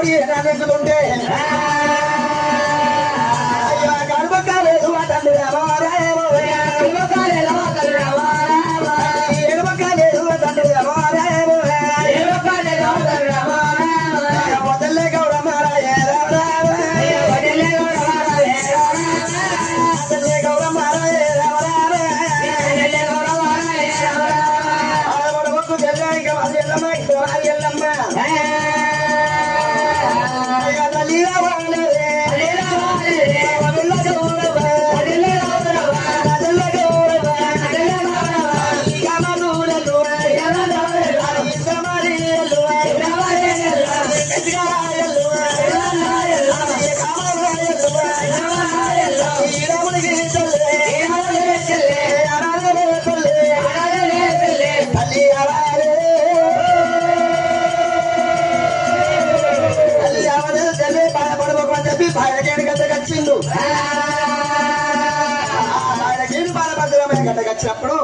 పాడి ఎక్కుతుంటే అయ్యో గడపకాలేదు తండ్రి ఎడపకాలేదు తండ్రి వదల్లే గౌరమ్మ గౌరమ్మ వచ్చినప్పుడు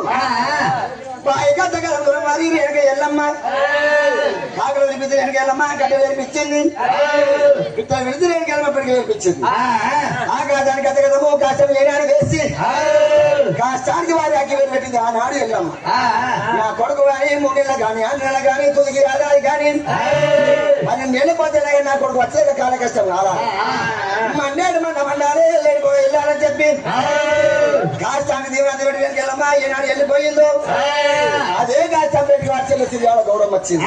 మరి వెనక ఎల్లమ్మ కాకలు వినిపించి వెనక ఎల్లమ్మ గడ్డ వినిపించింది ఇట్లా విడిచి వెనక ఎల్లమ్మ పిడికి వినిపించింది ఆకాశానికి గత కదము కాష్టం ఏనాడు వేసి కాష్టానికి వారి అగ్గి వేరు పెట్టింది ఆనాడు ఎల్లమ్మ నా కొడుకు కానీ 3 నెలలు కానీ 6 నెలలు కానీ తుదికి రాదాది కానీ 12 నెలలు పోతే నా కొడుకు వచ్చే కాల కష్టం రాలా మన్నేడు మండాలి వెళ్ళాలని చెప్పి కాష్టానికి దీవెన పెట్టి వెనక ఎల్లమ్మ ఏనాడు వెళ్ళిపోయిందో అదే కాష్టం పెట్టి వచ్చే తిరిగాల గౌరవం వచ్చింది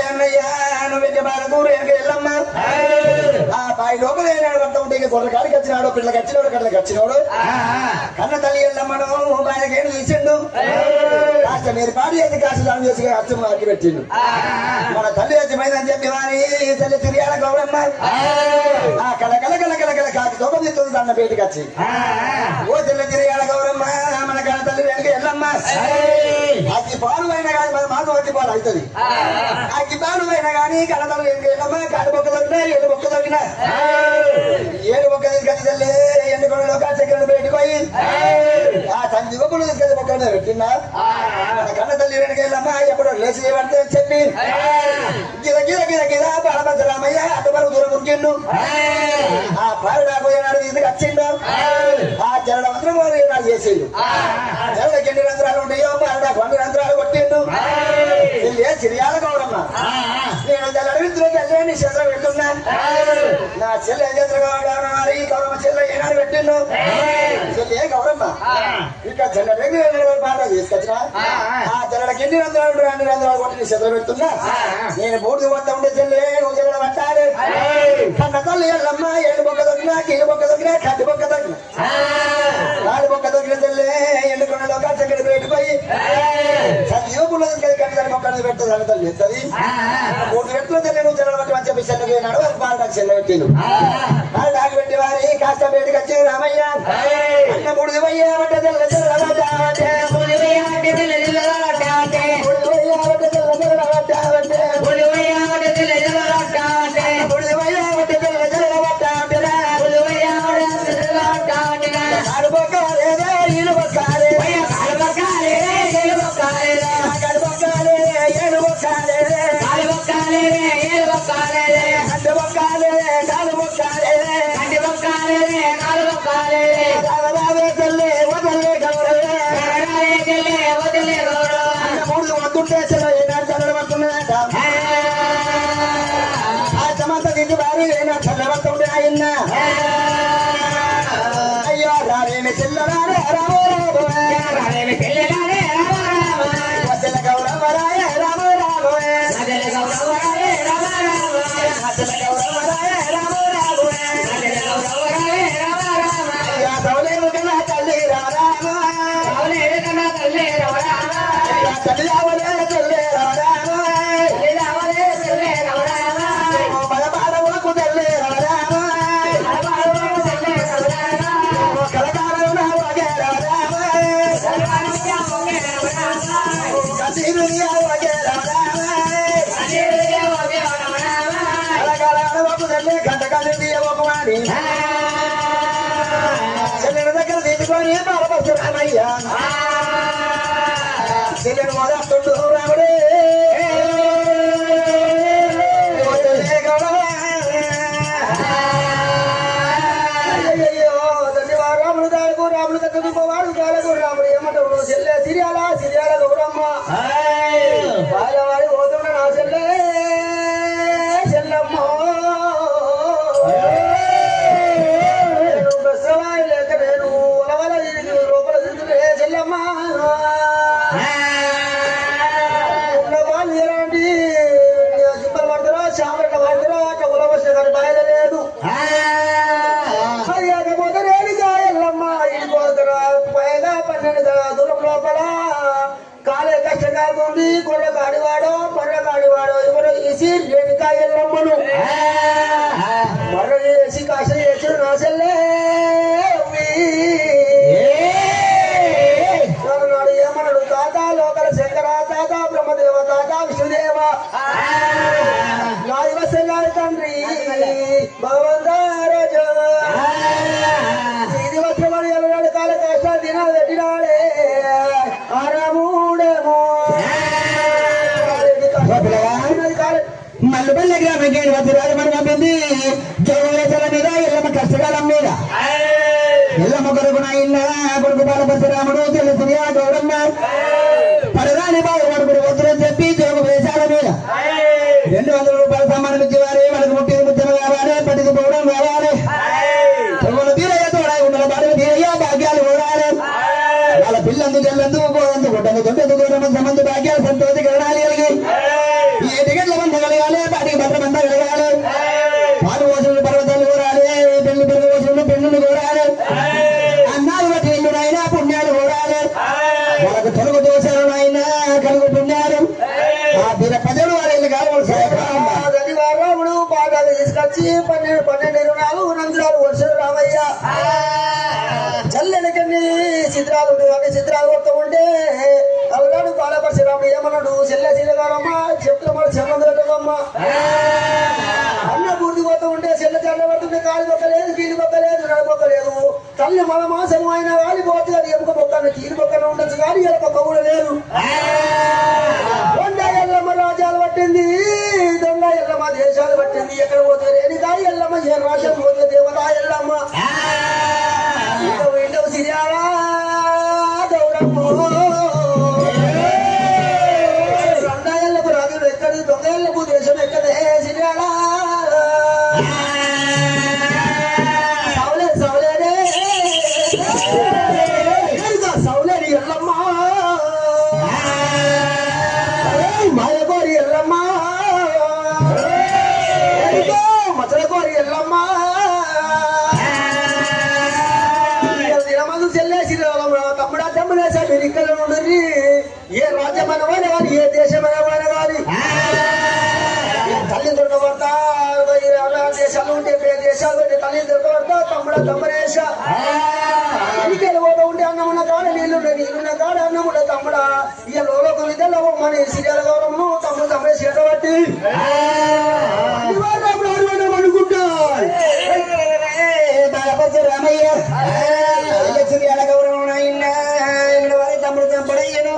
అన్నయ్యా నువ్వు వెంట బాలకు వెళ్ళమ్మా ఆ బాయి లోపల ఏనాడు పడతా ఉంటే గొర్రె కాడికి వచ్చినాడు పిల్లకి వచ్చినాడు కళ్ళకి వచ్చినాడు కన్న తల్లి వెళ్ళమ్మను బాయనకేడు తీసిండు కాస్త మీరు పాడి చేసి కాస్త దాని చేసి అచ్చం అక్కి పెట్టిండు మన తల్లి వచ్చిపోయిందని చెప్పి వారి తల్లి తిరిగాల గౌరమ్మ ఆ కల కల కల కల కల కాకి తోకం తింటుంది దాన్న బయటికి వచ్చి ఓ తెల్ల తిరిగాల గౌరమ్మ మన కన్న తల్లి వెనక వెళ్ళమ్మ అగ్గి పాలు అయినా కానీ మన మాతో అగ్గి పాలు అవుతుంది అగ్గి పాలు అయినా కానీ కన్నతల్లి వెనక వెళ్ళమ్మ కాడు బొక్క తగ్గినా ఏడు బొక్క తగ్గినా ఏడు బొక్క తీసుకొచ్చి తల్లి ఎండుకొండలో కాచక్రను బయటకు పోయి ఆ తండ్రి ఒక్కడు తీసుకొచ్చి బొక్కనే పెట్టినా మన కన్న తల్లి వెనక వెళ్ళమ్మ ఎప్పుడో లేచి చేయబడితే చెప్పి గిర గిర గిర గిర బాలభద్ర రామయ్య అటువరకు దూరం ఉరికిండు ఆ పారుడాకు ఏనాడు తీసుకొచ్చిండు ఆ జరడ మంత్రం ఏనాడు చేసిండు జరడకి ఎన్ని రంధ్రాలు ఉంటాయో పారుడాకు 2 రంధ్రాలు కొట్టిండు చిరియాల గౌరమ్మ నేను జల్లడి చంద్ర పెడుతున్నా నా చెల్లె చంద్రగౌరమ్మ గౌరమ్మ చెల్లె ఏనాడు పెట్టిండు చెల్లె గౌరమ్మ ఇక జల్లడి పాట తీసుకొచ్చిన ఆ జల్లడికి ఎన్ని రంధ్రాలు 2 రంధ్రాలు కొట్టి చంద్ర పెడుతున్నా నేను 3 వద్ద ఉండే చెల్లె నువ్వు జల్ల పట్టాలి కన్న తల్లి ఎల్లమ్మ ఏడు బొక్క దొరికినా కీలు బొక్క దొరికినా కట్టి బొక్క దొరికిన కాడు బొక్క దొరికిన చెల్లె ఎండుకొండలో కాచక్కడ పెట్టుకోయి యువకులు కట్టి మొక్కని పెట్టదు అని తల్లి ఎత్తది 3 వ్యక్తులు చెల్లె నువ్వు జల్ల పట్టి మంచి చెల్లె పోయినాడు వారికి బాగా చెల్లె పెట్టిండు బాగా పెట్టి వారి కాస్త బయటకు వచ్చి రామయ్య అన్న 3 వయ్య పట్ట తెల్ల చెల్ల చల్లబడుతుండే ఆయన అయ్యో రావేమి చెల్లరారే రామో రామో రావేమి చెల్లరారే రామో రామో వదల గౌరవరాయ రామో రామో వదల గౌరవరాయ రామో రామో వదల గౌరవరాయ రామో రామో వదల గౌరవరాయ రామో రామో యా దౌలేము కన్నా తల్లి రామ రామ దౌలేము కన్నా తల్లి రామ రామ యా తల్లి అవలే తల్లి రామ రామ తల్లి అవలే తల్లి రామ రామ బలబాడవకు తల్లి రామ రామ బలబాడవకు తల్లి రామ రామ కలకారణ వగే రామ రామ కలకారణ వగే రామ రామ కసిరునియా వగే రామ రామ కసిరునియా వగే రామ రామ కలకారణ వకు తల్లి గంటకల్లి ఒక వాడి చెల్లెల దగ్గర తీసుకొని బాలబస్తు రామయ్య చెల్లెను మొదస్తుండు రాముడే గౌరవ వాడి పోతున్న నా చెల్లె చెల్లమ్మ బెసవాయి లేక నేను ఉలవల లోపల తిరుగుతున్నా చెల్లమ్మ ఉన్నవాళ్ళు ఎలాంటి జిమ్మలు పడతారో చామరట పడతారో అట్లా ఉలవస్తే కానీ బయట లేదు పోతే రేడిగా ఎల్లమ్మ ఇంటిపోతారా పైగా 12 దూరం లోపల కాలే కష్టకాదుంది కొండ కాడివాడో పండ్ల కాడివాడో ఎవరో వేసి రేణుకా ఎల్లమ్మను మర్ర చేసి కాశ చేసి నాసల్లే నాడు ఏమన్నాడు తాత లోకల శంకర తాత బ్రహ్మదేవ తాత విష్ణుదేవ నా దివసంగారి తండ్రి భగవంత రాజా ఇది వస్త్రమని ఎల్లనాడు కాల కష్టాలు దినాలు పెట్టినాడే ఆరాముడేమో మల్లుపల్లి గ్రామంకి రాజమని పంపింది జోగుల మీద ఎల్లమ్మ కష్టకాలం మీద ఎల్లమ్మ కొడుకు నాయన కొడుకు బాలపరశురాముడు తెలుసునియా గౌరమ్మ పడదాని బాబు కొడుకుడు వద్దులని చెప్పి జోగు వేషాల మీద 200 రూపాయలు సమ్మానం ఇచ్చేవారే వాళ్ళకి ముట్టిది ముద్దలు కావాలి పట్టిది పోవడం కావాలి తొమ్మిది తీరయ్య తోడాయి ఉండల బాడలు తీరయ్య భాగ్యాలు ఓడాలి వాళ్ళ పిల్లందు జల్లందు పోదందు గుడ్డందు దొడ్డందు దూరం సంబంధ భాగ్యాలు సంతోషి కలడాలి కలిగి ఏ టికెట్ల మంద కలగాలి బాటికి భద్ర మంద కలగాలి పాలు వసూలు పర్వతాలు కోరాలి పెళ్లి పెరుగు వసూలు పెళ్లిని కోరాలి అన్నాలు బట్టి ఇల్లునైనా పుణ్యాలు కోరాలి వాళ్ళకు తొలుగు దోషాలు అయినా కలుగు పుణ్యాలు ఆ తీర పదవులు వారి ఇల్లు కావాలి రాముడు పాఠాలు తీసుకొచ్చి 12 రుణాలు నందురాలు వర్షాలు రామయ్య చల్లెనకన్ని చిత్రాలు అన్ని చిత్రాలు కొడుతూ ఉంటే అన్నాడు బాలపరశురాముడు ఏమన్నాడు చెల్లె చీలగారమ్మ చెప్తున్నాడు చెమ్మందమ్మ అన్న పూర్తి పోతూ ఉంటే చెల్లె చల్ల పడుతుంటే కాలు మొక్కలేదు కీలు మొక్కలేదు నడపొక్కలేదు తల్లి మన మాసము అయినా కానీ పోతే అది ఎముక మొక్కను కీలు మొక్కన ఉండొచ్చు కానీ ఎలపొక్క కూడా లేదు దొండ ఎల్లమ్మ రాజ్యాలు పట్టింది దొండ ఎల్లమ్మ దేశాలు పట్టింది ఎక్కడ పోతే రేణికా ఎల్లమ్మ ఏ రాజ్యం పోతే దేవత ఎల్లమ్మ ఇండవు సిరియాలా గౌరమ్మ దొండ ఎల్లకు రాజులు ఎక్కడి దొంగ ఎల్లకు దేశం ఎక్కడే సిరియాలా సౌలేనే సౌలేని ఎల్లమ్మ మాయగోరి ఎల్లమ్మ మచలగోరి ఎల్లమ్మ దినమందు చెల్లేసి తమ్ముడా తమ్ముడేసా మీరు ఇక్కడ ఉండరు ఏ రాజ్యమైన కానీ ఏ దేశమైన కానీ తల్లి దొరకబడతా దేశాలు ఉంటే దేశాలు తల్లి దొరకబడతా తమ్ముడా తమ్ముడేస ఎన్నికలు పోతూ ఉంటే అన్నమున్న కాడ నీళ్ళున్న కాడ అన్నమున్న తమ్ముడా ఇక లోక విద్యలో మన సిరియాల గౌరవము తమ్ముడు తమ్ముడే చేతబట్టి అనుకుంటా రామయ్య సిరియాల గౌరవం వారి తమ్ముడు చంపడయ్యను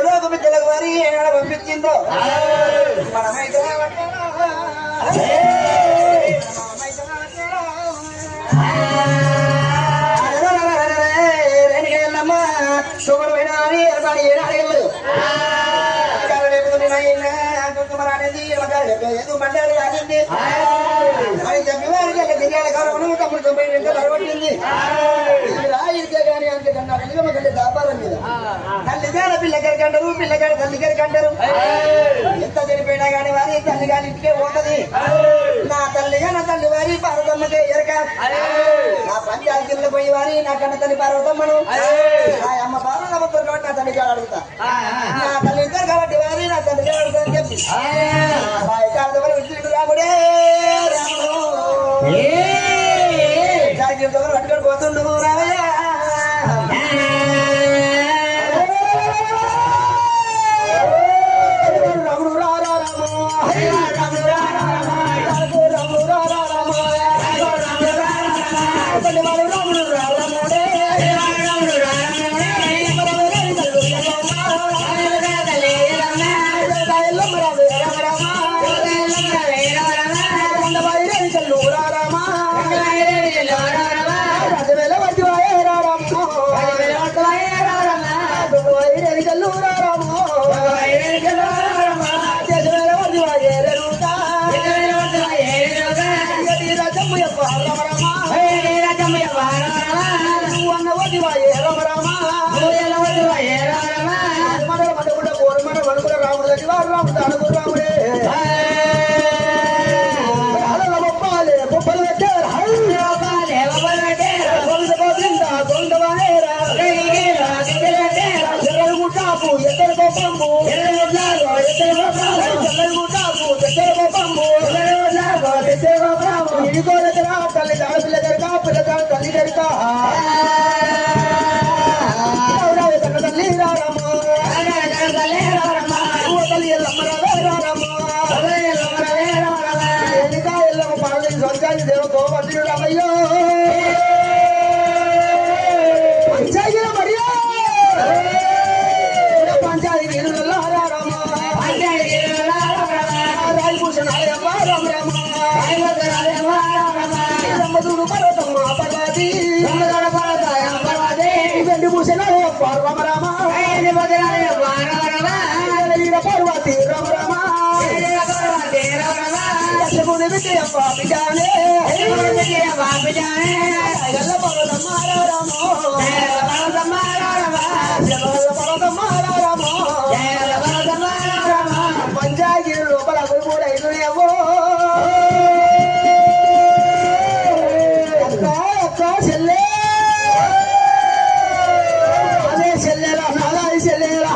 లోక విద్యలకు వారి ఏనాడ పంపించిందో మనమైతే సుగుడు వినాలి ఏనాడు ఏదో మండాలి ఆగింది అని చెప్పి వారికి గిరియాల కాలం తమ్ముడు 92 పరవట్టింది రాయితే కానీ అంతేకన్నా వెళ్ళి వ్యాపారం మీద తల్లిగాడ పిల్లగారికి అంటారు పిల్లగాడ తల్లిగారికి అంటారు ఎంత చనిపోయినా కానీ వారి తల్లి గారి ఇంటికే పోతుంది నా తల్లిగా నా తల్లి వారి పార్వతమ్మకే ఎరక నా పంచాయతీల్లో పోయి వారి నా కన్న తల్లి పార్వతమ్మను నా అమ్మ పార్వతమ్మ కాబట్టి నా తల్లిగా అడుగుతా నా తల్లి ఇద్దరు కాబట్టి వారి నా తల్లిగా అడుగుతా అని చెప్పి రాముడే రాముడు పట్టుకొని పోతుండు రామయ్య రాముడు రారా రాముడు రాముడే తల్లి పిల్ల దొరక పిల్ల తల్లి దొరక తల్లి రారమ్మ తల్లి ఎల్లమ్మ పార్వతి స్వర్గాన్ని దేవతో మంత్రుడు రామయ్యో పంచాయతీ మరియా పంచాయతీ వీరుల రామ రాయభూషణ రామ రామ రమ్మదుడు పర్వతమ్మ పర్వతి వెండి భూషణ రామ రామ వీర పర్వతి రామ రామ లక్ష్మణుని విజయమ్మ బిడ్డానే గల్ల పర్వతమ్మ రామ పంచాగిరి లోపల గురుమూడు ఐదునేవో అక్క చెల్లె అదే చెల్లెలా నాలాయి చెల్లెలా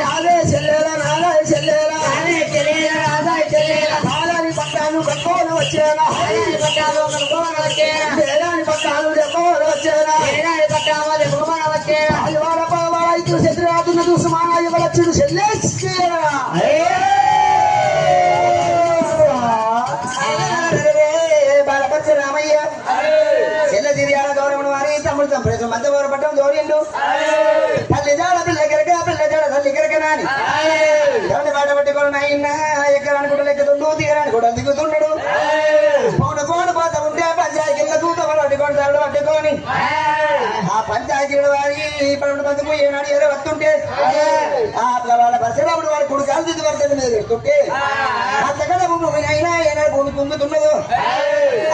అదే చెల్లెలా నాలాయి చెల్లెలా కాలాని పట్టాను కట్టుకోని వచ్చేలా వేలాని పట్టాలు రెక్కని వచ్చేలా వాళ్ళ పావాయితు శత్రురాజును చూసి మానాయి వచ్చుడు చెల్లెలా బాలపచ్చ రామయ్య చెల్ల తిరియాల గౌరవను వారి తమ్ముడు సంప్రదేశం మధ్య పట్టం జోడిండు తల్లి జాడ పిల్ల గిరక పిల్ల జాడ తల్లి గిరక నాని ఎవరిని బాట పట్టుకోడు నాయన ఎక్కడానికి కూడా లెక్కుతుండు దిగరాని కూడా దిగుతుండడు పౌన కోడు పోత ఉంటే పంచాయతీల దూత పట్టుకొని తరడు పట్టుకొని ఆ పంచాయతీల వారి పన్నెండు మందికి ఏనాడు ఏదో వస్తుంటే ఆ వాళ్ళ పరిసరాపుడు వారి కుడు కాలు దిద్దు పడుతుంది మీద పెడుతుంటే అంతకన్నా భూమి అయినా ఏనాడు భూమి పొందుతున్నదో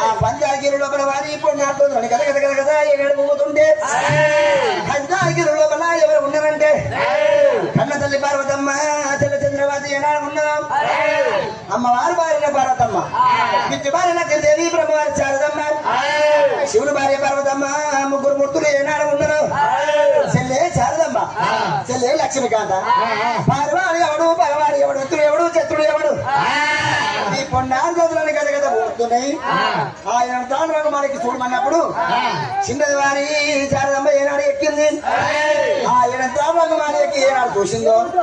ఆ పంచాయతీల లోపల వారి ఇప్పుడు నాటుతుంది కదా కదా కదా కదా ఏనాడు పొందుతుంటే పంచాయతీల లోపల ఎవరు ఉన్నారంటే కన్న తల్లి పార్వతమ్మ చెల్ల చంద్రవతి ఏనాడు ఉన్నాం అమ్మవారు భార్య పార్వతమ్మ పిచ్చి భార్య లక్ష్మీదేవి బ్రహ్మవారి శారదమ్మ శివుడు భార్య పార్వతమ్మ ముగ్గురు మూర్తులు ఏనాడు ఉన్నారు చెల్లె శారదమ్మ చెల్లె లక్ష్మీకాంత పార్వాడు ఎవడు పగవాడు ఎవడు ఎత్తుడు ఎవడు చెత్తుడు ఎవడు ఈ పొన్నాడు చదువులని కదా కదా పోతున్నాయి ఆయన తాను మనకి చూడమన్నప్పుడు చిన్నది వారి శారదమ్మ ఏనాడు ఎక్కింది ఆయన తాను మన ఎక్కి ఏనాడు చూసిందో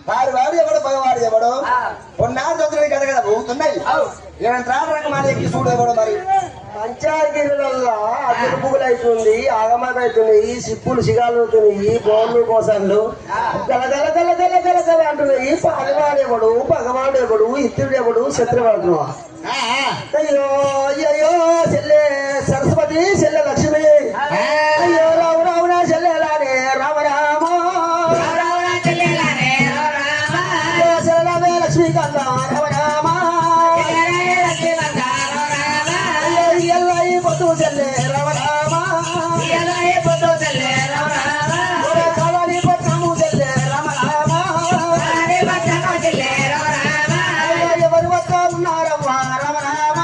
వాడు ఎవడు పగవాడు ఎవడు పొన్నాడు చదువులని కదా కదా పోతున్నాయి ఈయన తాను మన ఎక్కి చూడు ఎవడు మరి పంచాయతీలలో అదుపుగులు అవుతుంది ఆగమాగం అవుతున్నాయి సిప్పులు సిగాలు అవుతున్నాయి బోన్లు కోసాలు గలగల గల గల గల గల అంటున్నాయి పగవాడేవాడు పగవాడేవాడు ఇత్తుడేవాడు శత్రువాడు అయ్యో అయ్యో చెల్లె సరస్వతి చెల్లె లక్ష్మి అయ్యో రావు రావునా చెల్లెలానే రామ రామ చెల్లెలే లక్ష్మీకాంత రామ రామ చెల్లె రామ రామ కాళీ పట్నము చెల్లె రామ రామ ఎవరు వస్తా ఉన్నారమ్మా రామ రామ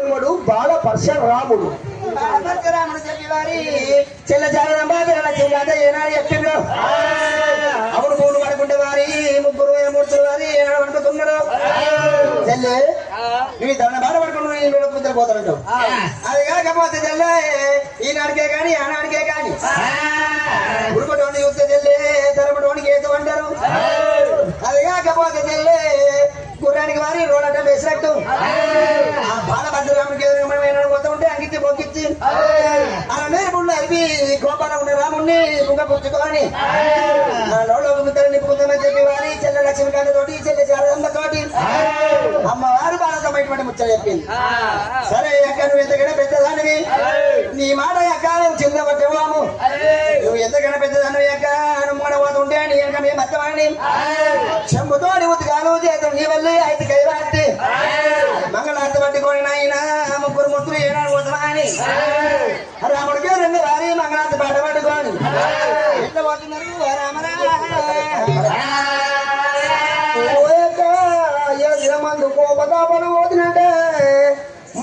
జన్మడు బాల పరశురాముడు. పరశురాముడు చెప్పి వారి చెల్ల చాలా ఏనాడు చెప్పిండ్రు. అవును మూడు పడుకుంటే వారి ముగ్గురు మూర్తులు వారి ఏనాడు పడుకుతున్నారు. చెల్లె నువ్వు దండ బాధ పడుకున్నావు, ఈ రోజు కుదిరి పోతానంటావు. అది కాకపోతే చెల్లె ఈనాడికే కానీ ఆనాడికే కానీ ఉడుకటోని చూస్తే చెల్లె తరపటోనికి ఏదో అంటారు. అది కాకపోతే చెల్లె గుర్రానికి వారి రోడ్డ వేసినట్టు ఆ బాల భద్రరాముడికి ఏదైనా పోతా ఉంటే అంగిచ్చి పొక్కిచ్చి అలా నేర్పుండు అవి గోపాలం ఉన్న రాముడిని ముఖ పుచ్చుకొని లోకి ముద్దరు నిప్పుకుందామని చెప్పి వారి చెల్లె లక్ష్మీకాంత తోటి చెల్లె శారదమ్మ తోటి అమ్మవారు బాలతో బయటపడి ముచ్చట చెప్పింది. సరే అక్క నువ్వు ఎంతకైనా పెద్దదానివి, నీ మాట అక్క నువ్వు చిన్న పట్టేవాము, నువ్వు ఎంతకైనా పెద్దదానివి అక్క నువ్వు పోతుంటే నీ అక్క మేము అత్తవాడిని చెంబుతోడి ఉతికాలు చేతులు నీ వల్ల అయితే కైరాట్టి మంగళార్తి పట్టుకొని నాయన ముగ్గురు ముగ్గురు ఏనాడు పోతావా అని రాముడికి రెండు వారి మంగళార్తి పాట పట్టుకొని ఎట్లా పోతున్నారు మందు కోపతాపన పోతున్నట్టే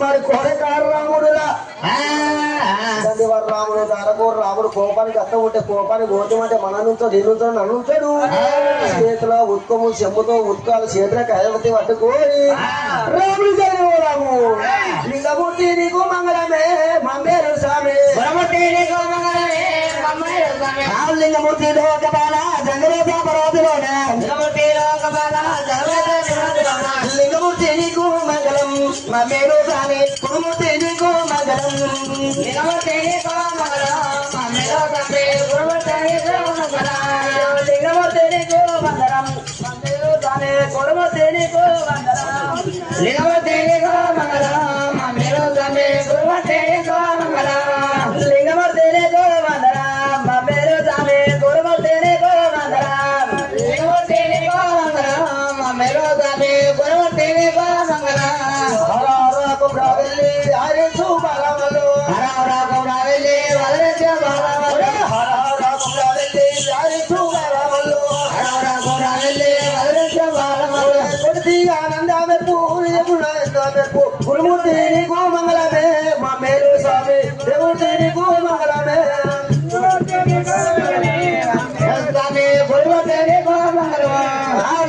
మరి కొడకారు రాముడులా రాముడు తారకూరు రాముడు కోపానికి అత్త ఉంటే కోపానికి పోతామంటే మన నుంచో నిన్నుతో నన్నుంటాడు. చేతిలో ఉత్కము చెంబుతో ఉత్కాలు చేతిలో కయవతి పట్టుకొని రాముడు రాము లింగమూర్తి నీకు మంగళమే మమ్మేరు స్వామి లింగమూర్తి లోకపాల జంగరేశ పర్వతిలోన లింగమూర్తి నీకు మంగళం మమ్మేరు స్వామి కురుమూర్తి నీకు మంగళం లింగమూర్తి నీకు మంగళం మమ్మేరు స్వామి కురుమూర్తి నీకు మంగళం లింగమూర్తి నీకు మంగళం మమ్మేరు స్వామి కురుమూర్తి నీకు మంగళం లింగమూర్తి నీకు మంగళం మమ్మేరు స్వామి కురుమూర్తి నీకు మంగళం లింగమూర్తి నీకు మంగళం మమ్మేరు స్వామి కురుమూర్తి నీకు మంగళం లింగమూర్తి నీకు మంగళం మమ్మేరు స్వామి కురుమూర్తి నీకు మంగళం గురుమూర్తి నీకు మంగళమే మా మేలు స్వామి దేవుడి నీకు మంగళమే గురుమూర్తి నీకు మంగళమా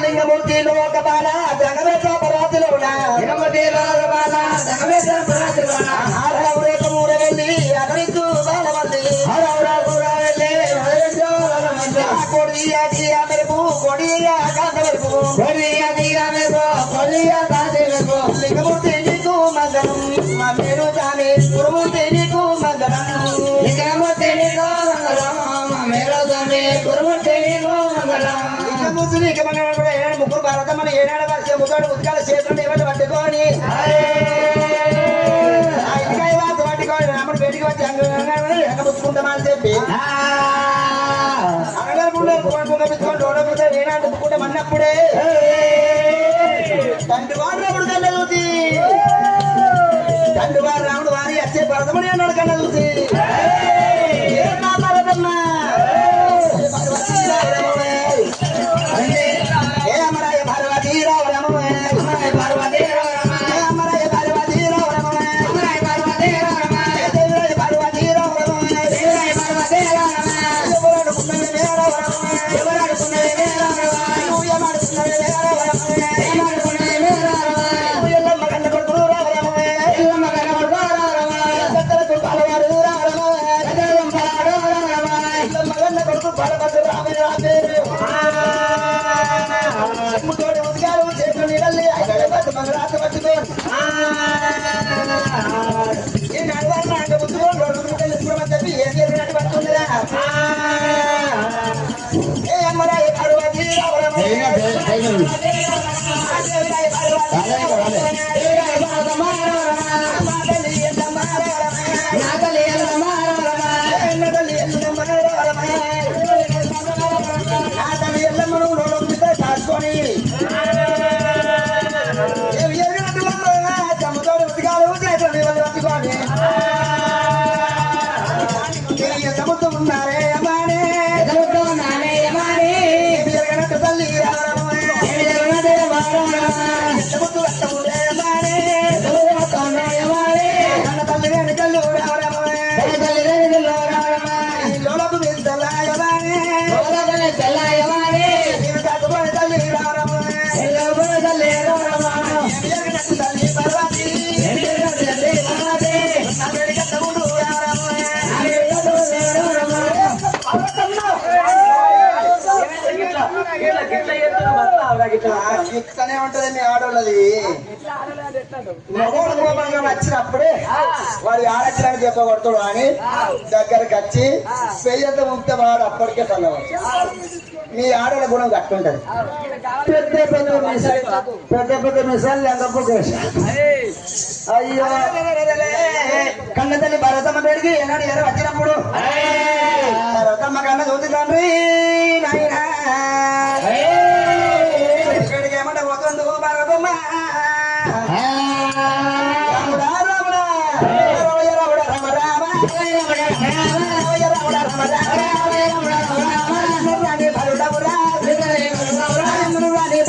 లింగమూర్తి లోక బాల జగవేశ పర్వతిలో లింగమూర్తి లోక బాల జగవేశ పర్వతిలో హరవరేక మూర వెళ్ళి అదరిస్తూ బాలవల్లి హరవరాకుర వెళ్ళి అదరిస్తూ బాలవల్లి కొడియా దియా మెరుపు కొడియా కాంత మెరుపు కొడియా దియా మెరుపు కొడియా కాంత మెరుపు లింగమూర్తి నీకు మంగళం మా మేరు స్వామి గురుమూర్తి నీకు మంగళం లింగమూర్తి నీకు మంగళం మా మేరు స్వామి గురుమూర్తి నీకు మంగళం లింగమూర్తి నీకు మంగళం కూడా ఏనాడు ముగ్గురు భారతమ్మ ఏనాడు వర్షం ముగ్గురు ఉత్కాల చేతులు ఇవ్వండి పట్టుకొని ఇంటికాయ వాత పట్టుకొని రాముడు బయటికి వచ్చి ఎంగ ముచ్చుకుంటామని చెప్పి ఏనాడు ముచ్చుకుంటాం అన్నప్పుడే తండ్రి వాడు రాముడు కన్నా చూసి తండ్రి వారు రాముడు వారి వచ్చే భరతమని అన్నాడు కన్నా చూసి భరతమ్మా తల్లి ఉంటది మీ ఆడోళ్ళది మగోడు కోపంగా వచ్చినప్పుడే వాడి ఆడచ్చాడని చెప్పకూడతాడు అని దగ్గరకు వచ్చి పెయ్యంత ముక్త వాడు అప్పటికే చల్లవచ్చు మీ ఆడోళ్ళ గుణం కట్టుంటది పెద్ద పెద్ద మిసాలు లేకపోతే అయ్యో కన్న తల్లి భరతమ్మ పేరుకి ఏనాడు ఎర వచ్చినప్పుడు భరతమ్మ కన్న చూద్దాండ్రి నాయనా ఇక్కడికి ఏమంటే పోతుండు భరతమ్మ రాముడా రాముడా రాముడా రామ రామ రాని భరుడవురా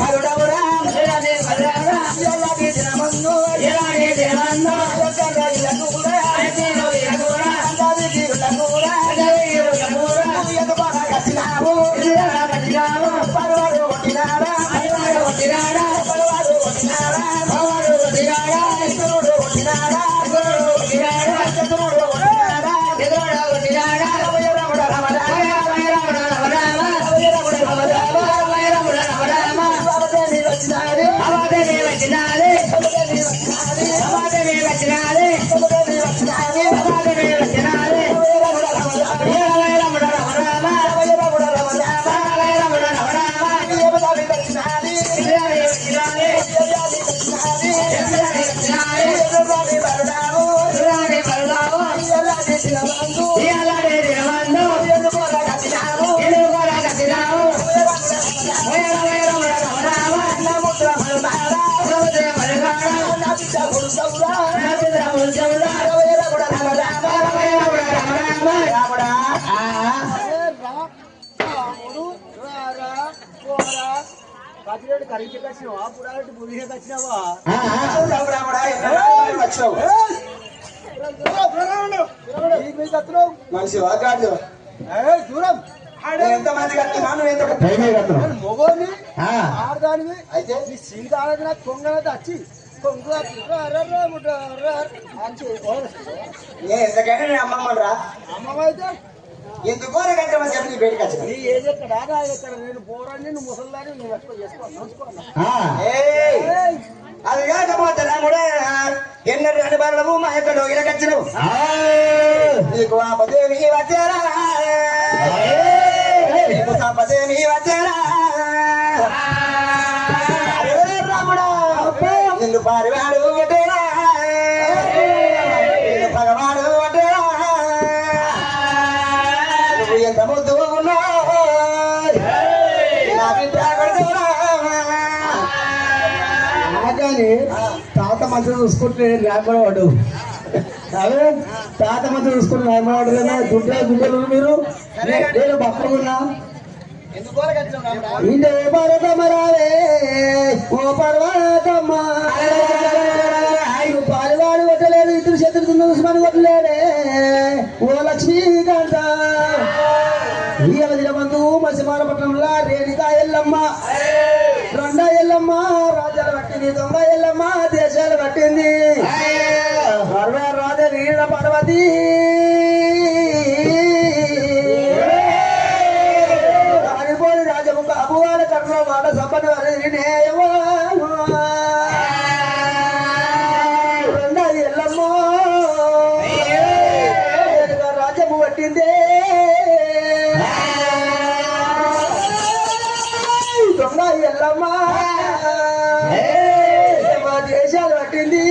భరుడవురా మనిషి వాగాడు దూరం ఎంత మంది కట్టున్నాను ఎంత మొగోని ఆడదానివి అయితే నీ సీత ఆడది నాకు కొంగనది వచ్చి ఎందుకంటే నేను అమ్మమ్మరా అమ్మమ్మ అయితే ఎందుకో కంటే మంది చెప్పి బయటకు వచ్చి నీ ఏజ్ ఎక్కడ ఎక్కడ నేను పోరాన్ని నువ్వు ముసల్దాన్ని నువ్వు ఎక్కువ చేసుకోవాలి అది కాకపోతే కూడా ఎన్నటి అనుభవాలు మా యొక్క లోగిలకు వచ్చినావు నీకు ఆపదేవి వచ్చారా నీకు సంపదేవి వచ్చారా రాముడా నిన్ను పారివాడు ఒకటేరా నిన్ను పగవాడు ఒకటేరా నువ్వు ఎంత ముద్దు ఉన్నావు నా బిడ్డ కొడుకురా కానీ తాత మంచిగా చూసుకుంటే న్యాయపడవాడు అదే తాత మంచిగా చూసుకుంటే న్యాయపడవాడు కదా దుడ్డలు మీరు నేను బక్కడున్నా ఇంటే పర్వతమ్మ రావే ఓ పర్వతమ్మ పారివాడు కొట్టలేదు ఇద్దరు శత్రుతున్న దుష్మని కొట్టలేడే ఓ లక్ష్మీకాంత ఈ బంధు మత్స్యమానపట్నంలో రేణుకా ఎల్లమ్మ రెండో ఎల్లమ్మ రాజ్యాలు పట్టింది దొంగ ఎల్లమ్మ దేశాలు పట్టింది రాజ వీర పర్వతి రానిపోని రాజముఖ అభువాల కర్ణ మాట సంపద రెండో ఎల్లమ్మ రాజ్యము పట్టిందే దొంగ ఎల్లమ్మ మా దేశాలు పట్టింది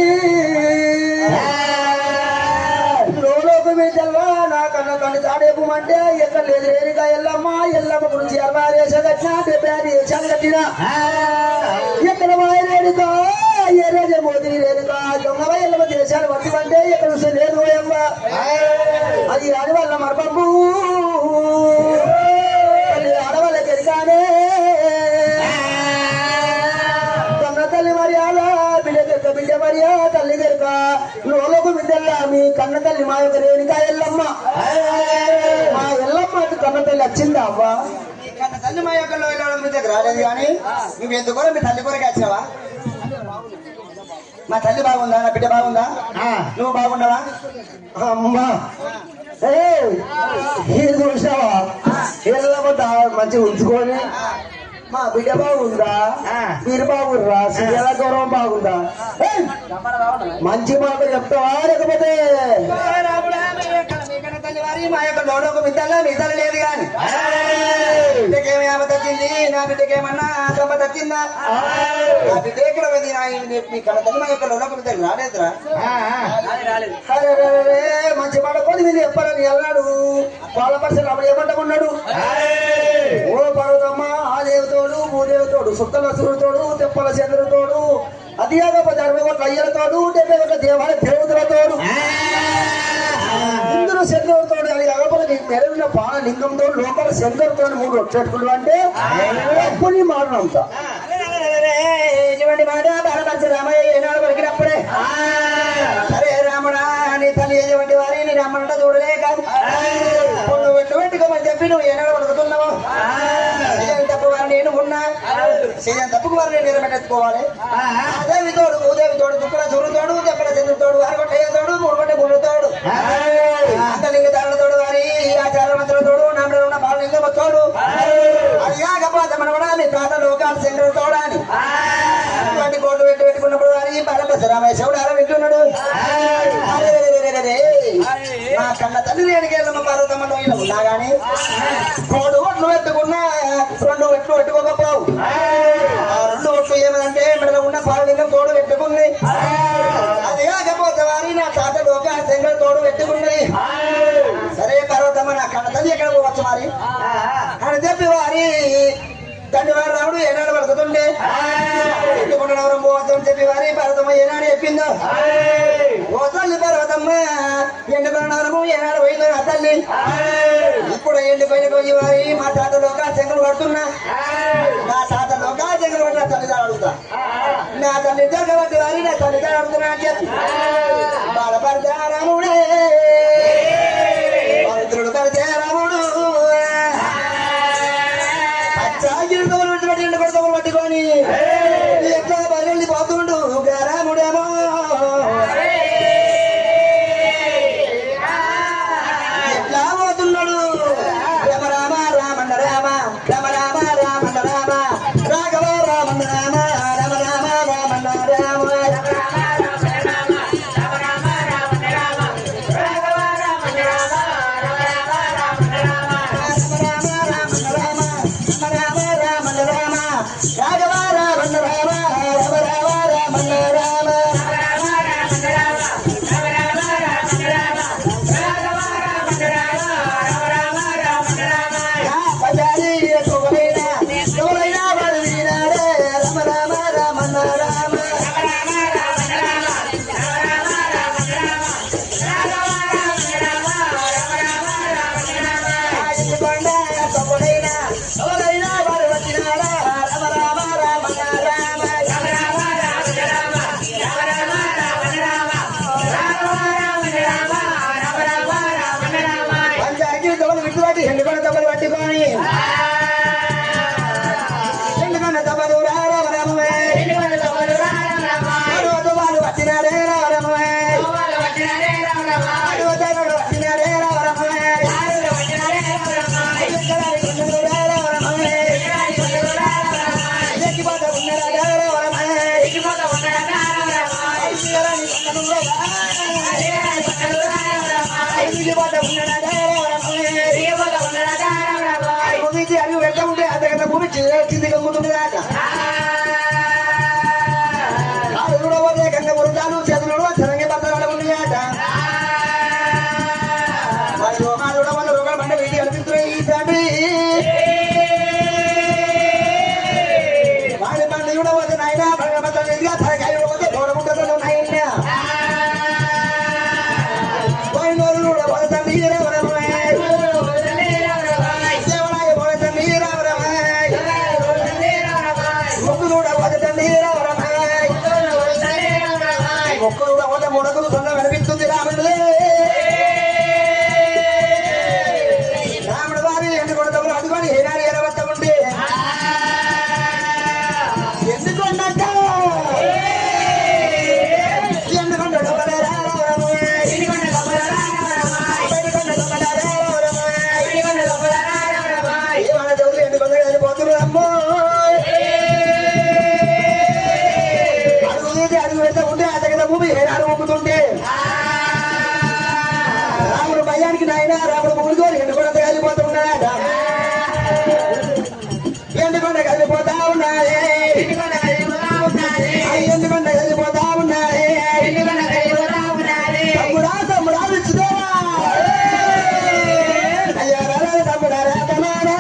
లోలోకి మీదల్లా నాకన్నా కన్ను తాడేపమంటే ఎక్కడ లేదు రేణుగా ఎల్లమ్మ ఎల్లమ్మ గురించి 60 దేశాలు కట్టినా 70 దేశాలు కట్టినా ఎక్కడ రేణుగా ఏ రోజే మోదీ రేణుగా దొంగ ఎల్లమ్మ దేశాలు పట్టిమంటే ఎక్కడ లేదు పోయమ్మ అది ఆడవాళ్ళ మరపంపు ఆడవాళ్ళకి ఎరిగానే తల్లి మర్యాద బిడ్డ మర్యాద తల్లి గరుక లోలోకి బిడ్డల్లా మీ కన్న తల్లి మా యొక్క రేణుకా ఎల్లమ్మ మా ఎల్లమ్మ కన్న తల్లి వచ్చిందా అవ్వ కన్న తల్లి మా యొక్క మీ దగ్గర రాలేదు కానీ నువ్వు ఎందుకో మీ తల్లి కొరకు వచ్చినావా మా తల్లి బాగుందా నా బిడ్డ బాగుందా నువ్వు బాగున్నావా అమ్మా చూసావా ఎల్లమ్మ మంచిగా ఉంచుకొని మా బిడ్డ బాగుందా మీరు బాగుర్రా సీరియల గౌరవం బాగుందా ఏయ్! మంచి మాట చెప్తావా లేకపోతే మా యొక్క లోడొక మిద్దల్లా మిద్దలు లేదు కానీ బిడ్డకేమి ఆమె తగ్గింది నా బిడ్డకేమన్నా దెబ్బ తగ్గిందా నా బిడ్డ ఎక్కడ పోయింది మీ కళ్ళ తల్లి మా యొక్క లోడొక మిద్దలు రాలేదురా అరే, అరే, అరే, మంచి మాట కొని మీరు చెప్పాలని వెళ్ళాడు వాళ్ళ పరిస్థితి అప్పుడు ఏమంటున్నాడు ఓ పర్వతమ్మ ఆ దేవతోడు భూదేవతోడు సుత్తల సూర్యుతోడు తెప్పల చంద్రుతోడు అది కాకపోతే 60 కోట్ల అయ్యలతోడు 70 కోట్ల దేవాలయ దేవతలతోడు ఇందులో చంద్రుడితోడు అది కాకపోతే నీకు మెరుగిన పాల లింగంతో లోపల చంద్రుడితో 3 వచ్చేట్టుకులు అంటే అప్పుడు నీ మాటనంత ఎటువంటి మాట బాలపరిచి రామయ్య ఏనాడు పలికినప్పుడే అరే రాముడా నీ తల్లి ఎటువంటి వారి నీ రమ్మంట చూడలేక నువ్వు పెట్టుకోమని చెప్పి నువ్వు ఏనాడు పలుకుతున్నావు చేయని తప్పు వారు నేను ఉన్నా చేయని తప్పుకు వారు నేను నిలబెట్టుకోవాలి అదేవి తోడు ఉదేవి తోడు దుక్కుల చూరుతోడు చెప్పల చంద్రుతోడు అరగొట్టే తోడు మూడుగొట్టే గుళ్ళతోడు అంతలింగ దారులతోడు వారి ఆచార మంత్రులతోడు నామలో ఉన్న బాలలింగ తోడు అది కాకపోతే మనవడా మీ తాత లోకాలు చంద్రుడు తోడాని ఇటువంటి కోట్లు పెట్టుకున్నప్పుడు వారి బాలపస రామేశ్వరుడు అలా వింటున్నాడు నా కన్న తల్లి నేడికెళ్ళమ్మ పార్వతమ్మలో ఇలా ఉన్నా గాని కోడు ఒట్లు పెట్టుకున్నా 2 ఒట్లు పెట్టుకోకపోవు ఆ 2 ఒట్లు ఏమంటే మెడలో ఉన్న పాలలింగం తోడు పెట్టుకుంది అది కాకపోతే వారి నా తాత లోక శంకర తోడు పెట్టుకున్నది సరే పార్వతమ్మ నా కన్న తల్లి ఎక్కడ పోవచ్చు మరి అని చెప్పి వారి తండ్రి వారు రాముడు ఏనాడు పడుతుండే ఎత్తుకున్న నవరం పోవచ్చు అని చెప్పి వారి పార్వతమ్మ ఏనాడు చెప్పిందో ఓ తల్లి పార్వతమ్మ ఎండుకున్న నవరము ఏనాడు పోయిందో నా తల్లి ఇప్పుడు ఎండిపోయిన పోయి వారి మా తాత లోకా శంకరు పడుతున్నా నా తాత లోకా శంకరు పడిన తల్లిదారు అడుగుతా నా తల్లి దొరకబట్టి వారి నా తల్లిదారు అడుగుతున్నా అని చెప్పి బాలపడితే రాముడే పవిత్రుడు పడితే రాముడు పట్టుకొని ఎట్లా బయలు పోతుండు రాముడేమో ఎట్లా పోతున్నాడు రమ రామ రామన్న రామ రమ రామ రామన్న రామ రాఘవ రామన్న రామ రమ రామ రామన్న రామ అవి వెళ్తా ఉంటే అంతకంత భూమి కింది కమ్ముతుంది దాకా కూడా పోతే గంగ మురుతాలు చేతులు చరంగి బద్దలు ఉంది ఆట మరి రోగాలు కూడా మన రోగాలు పంట వీటి కనిపిస్తున్నాయి ఈ తండ్రి వాడి పండుగ కూడా పోతే నాయన భగవంతుడిగా తరకాయ పోతే గౌరవ నాయన పోయిన రోజులు కూడా పోతే తండ్రి దానికి నాయన రాముడు ముగ్గురు ఎండుకొండ కలిపోతున్నాడ ఎండుకొండ కలిపోతా ఉన్నాయి ఎండుకొండ కలిపోతా ఉన్నాయి తమ్ముడా తమ్ముడా విచ్చుదేవా అయ్యా తమ్ముడా తమ్ముడా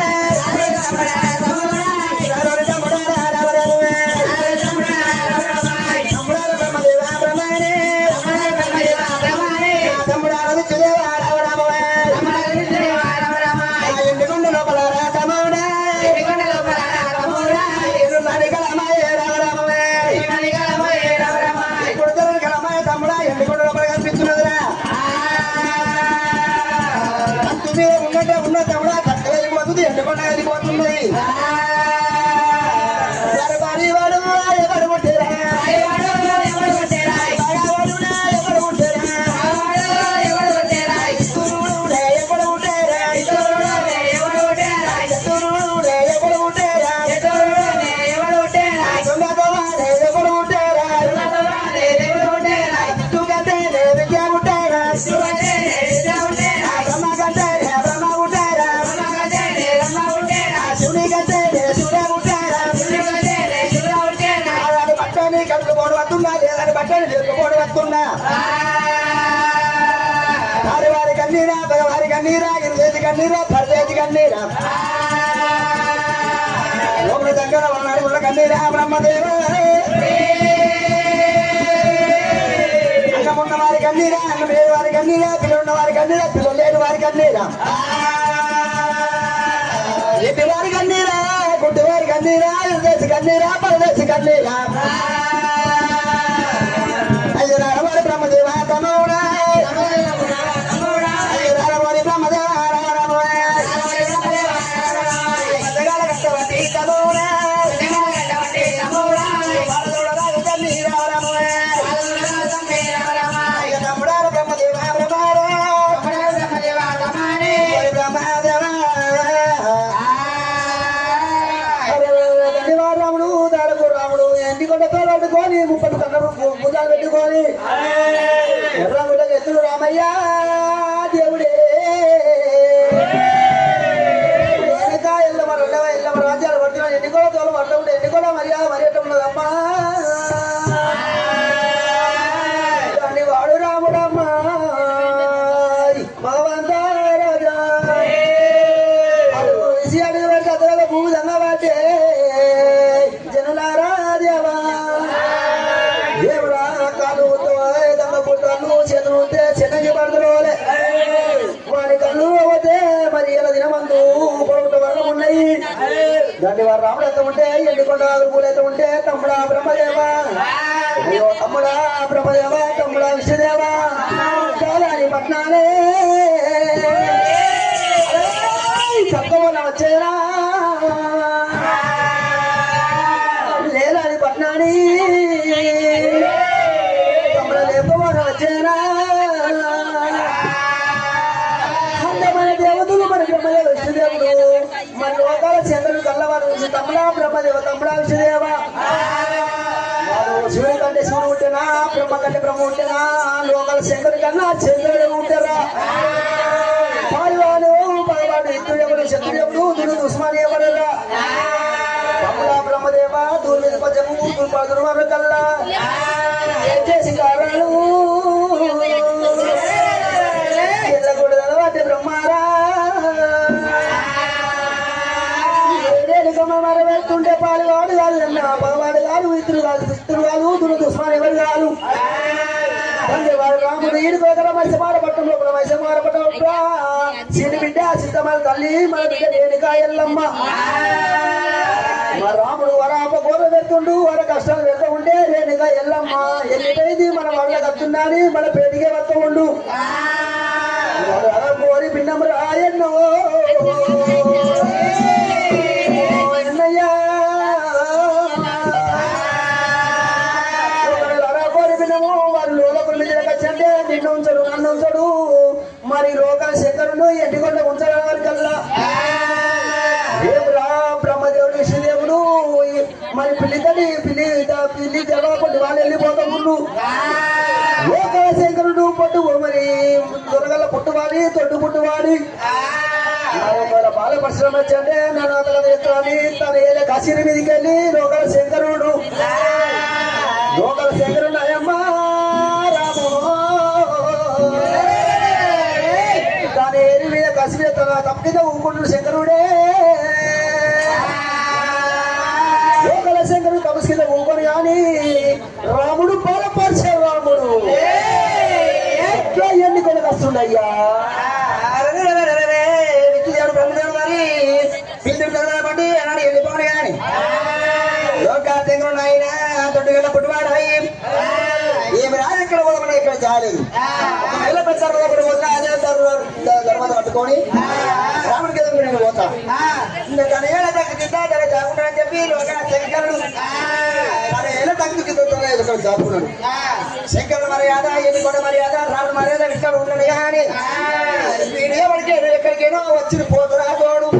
ఉన్న తమ్ముడా కట్టె వెళ్ళిపోతుంది ఎండుకొండ వెళ్ళిపోతుంది వాడు ఎవరు పుట్టారా కడుపు పోడు వస్తున్నా లేదని బట్టలు లేకపోడు వస్తున్నా వారి కన్నీరా వారి కన్నీరా ఇరుదేది కన్నీరా పరదేది కన్నీరా లోపల దగ్గర ఉన్నాడు ఉన్న కన్నీరా బ్రహ్మదేవ అన్నమున్న వారి కన్నీరా అన్నం లేని వారి కన్నీరా పిల్లలున్న వారి కన్నీరా పిల్లలు లేని వారి కన్నీరా ఇంటి వారి కన్నీరా గుడ్డి వారి కన్నీరా ఇరుదేసి కన్నీరా పరదేశి కన్నీరా అయ్యరారవారి బ్రహ్మదేవ తమౌడా అయ్యరారవారి బ్రహ్మదేవ కష్టవతి తమౌడా తమ్ముడారు బ్రహ్మదేవ రాముడు దాడకు రాముడు ఎండికొండతో అడ్డుకొని 30 కన్నరు భుజాలు పెట్టుకొని ఎర్రగుడ్డకు ఎత్తుడు రామయ్య దేవుడే వెనక ఎల్లమ రాజ్యాలు పడుతున్నా ఎండికొండ తోలు పడుతూ ఉంటే ఎండికొండ మర్యాద మర్యాద ఉన్నదమ్మా దాన్ని వాడు రాముడమ్మా భగవంత రాజా అడుగు పెడితే అతను భూమి దంగబట్టే జనులారా దేవా దేవుడా కాలు దమ్మ పుట్టాలు చేతులు ఉంటే చిన్నకి పడుతులే వాడి కళ్ళు పోతే మరి ఇలా దినమందు పొడవుట వర్ణం ఉన్నాయి దాన్ని వారు రాముడు ఎంత ఉంటే ఎండుకొండ పూలు ఎంత ఉంటే తమ్ముడా బ్రహ్మదేవా అయ్యో తమ్ముడా బ్రహ్మదేవా తమ్ముడా విష్ణుదేవా కాలాని పట్నాలే చక్కమన్న వచ్చేరా లేలాని పట్నాని తమ్ముడ లేపమన్న వచ్చేరా అందమైన దేవతలు మన బ్రహ్మదేవ విష్ణుదేవుడు మన లోకాల చంద్రుడు కల్లవారు తమ్ముడా బ్రహ్మదేవ తమ్ముడా విష్ణుదేవ శివుడి కంటే శివుడు ఉంటేనా బ్రహ్మ కంటే బ్రహ్మ ఉంటేనా లోకాల శంకరుడి కన్నా చంద్రుడు ఉంటారా పాల్వాడు భగవాడు ఇత్తుడెవడు శత్రుడెవడు దురుడు ఉస్మానియవడరా తమ్ముడా బ్రహ్మదేవ దూరు మీద కొంచెము దుర్మార్గ కల్లా ఏం చేసి కారణాలు ఎల్లకూడదు అంటే బ్రహ్మారా మర వెళ్తుంటే పాలువాడు కాదు అన్న భగవాడు కాదు ఇతరులు కాదు ఇతరులు కాదు దురుడు ఉస్మాన్ ఎవరు కాదు వాడు రాముడు ఈడుకోగల మైసమార పట్టం లోపల మైసమార పట్టం సీని బిడ్డ సిద్ధమల తల్లి మన బిడ్డ రేణుకా ఎల్లమ్మ మా రాముడు వరాప గోర పెడుతుండు వర కష్టాలు పెడతా ఉంటే రేణుకా ఎల్లమ్మ ఎల్లిపోయింది మన వాళ్ళ కత్తున్నాని మన పేటికే వస్తా ఉండు కోరి భిన్నం రాయన్నో ఎన్నయ్యా వారు లోపల మీద వచ్చంటే నిన్ను ఉంచడు నన్ను ఉంచడు మరి లోకాల శంకరుడు ఎండికొండ ఉంచడం కల్లా దేవుడా బ్రహ్మదేవుడు విష్ణుదేవుడు మరి పిల్లి జగపట్టి వాళ్ళు వెళ్ళిపోతా ముందు లోకాల శంకరుడు పట్టు మరి దొరగల పుట్టువాడు వాడి తొడ్డుపుట్టు వాడి ఒకవేళ బాల పరిశ్రమ వచ్చంటే నన్ను అతను ఎత్తుని తన ఏళ్ళ కసిరి మీదకి వెళ్ళి లోకల శంకరుడు అయ్యమ్మా రామో దాని ఏరి మీద కసిరి తన తప్పు కింద ఊరుకుంటున్న శంకరుడే లోకల శంకరుడు తపస్సు కింద ఊరుకొని కానీ రాముడు బాలపరిచే రాముడు ఎట్లా ఎన్ని కొనకు వస్తుండయ్యా బ్రహ్మదేవుడు మరి పిల్లలు బట్టి అన్నాడు వెళ్ళిపోను కానీ లోకాశంకరుడు ఆయన తొట్టుగల పుట్టువాడాయి ఏమి రాదు ఇక్కడ పోదమన్నా ఇక్కడ చాలేదు నెల పెంచారు పోతా అదే ధర్మత పట్టుకొని రాముడికి ఎదురు నేను పోతా తన ఏళ్ళ తగ్గు కింద తన చాపుకున్నాడని చెప్పి లోకాశంకరుడు తన ఏళ్ళ తగ్గు కింద ఇక్కడ చాపుకున్నాడు శంకరుడు మర్యాద ఎన్నికొండ మర్యాద రాముడు మర్యాద ఇక్కడ ఉన్నాడు కానీ వీడేమడికి ఎక్కడికైనా వచ్చి పోతురా తోడు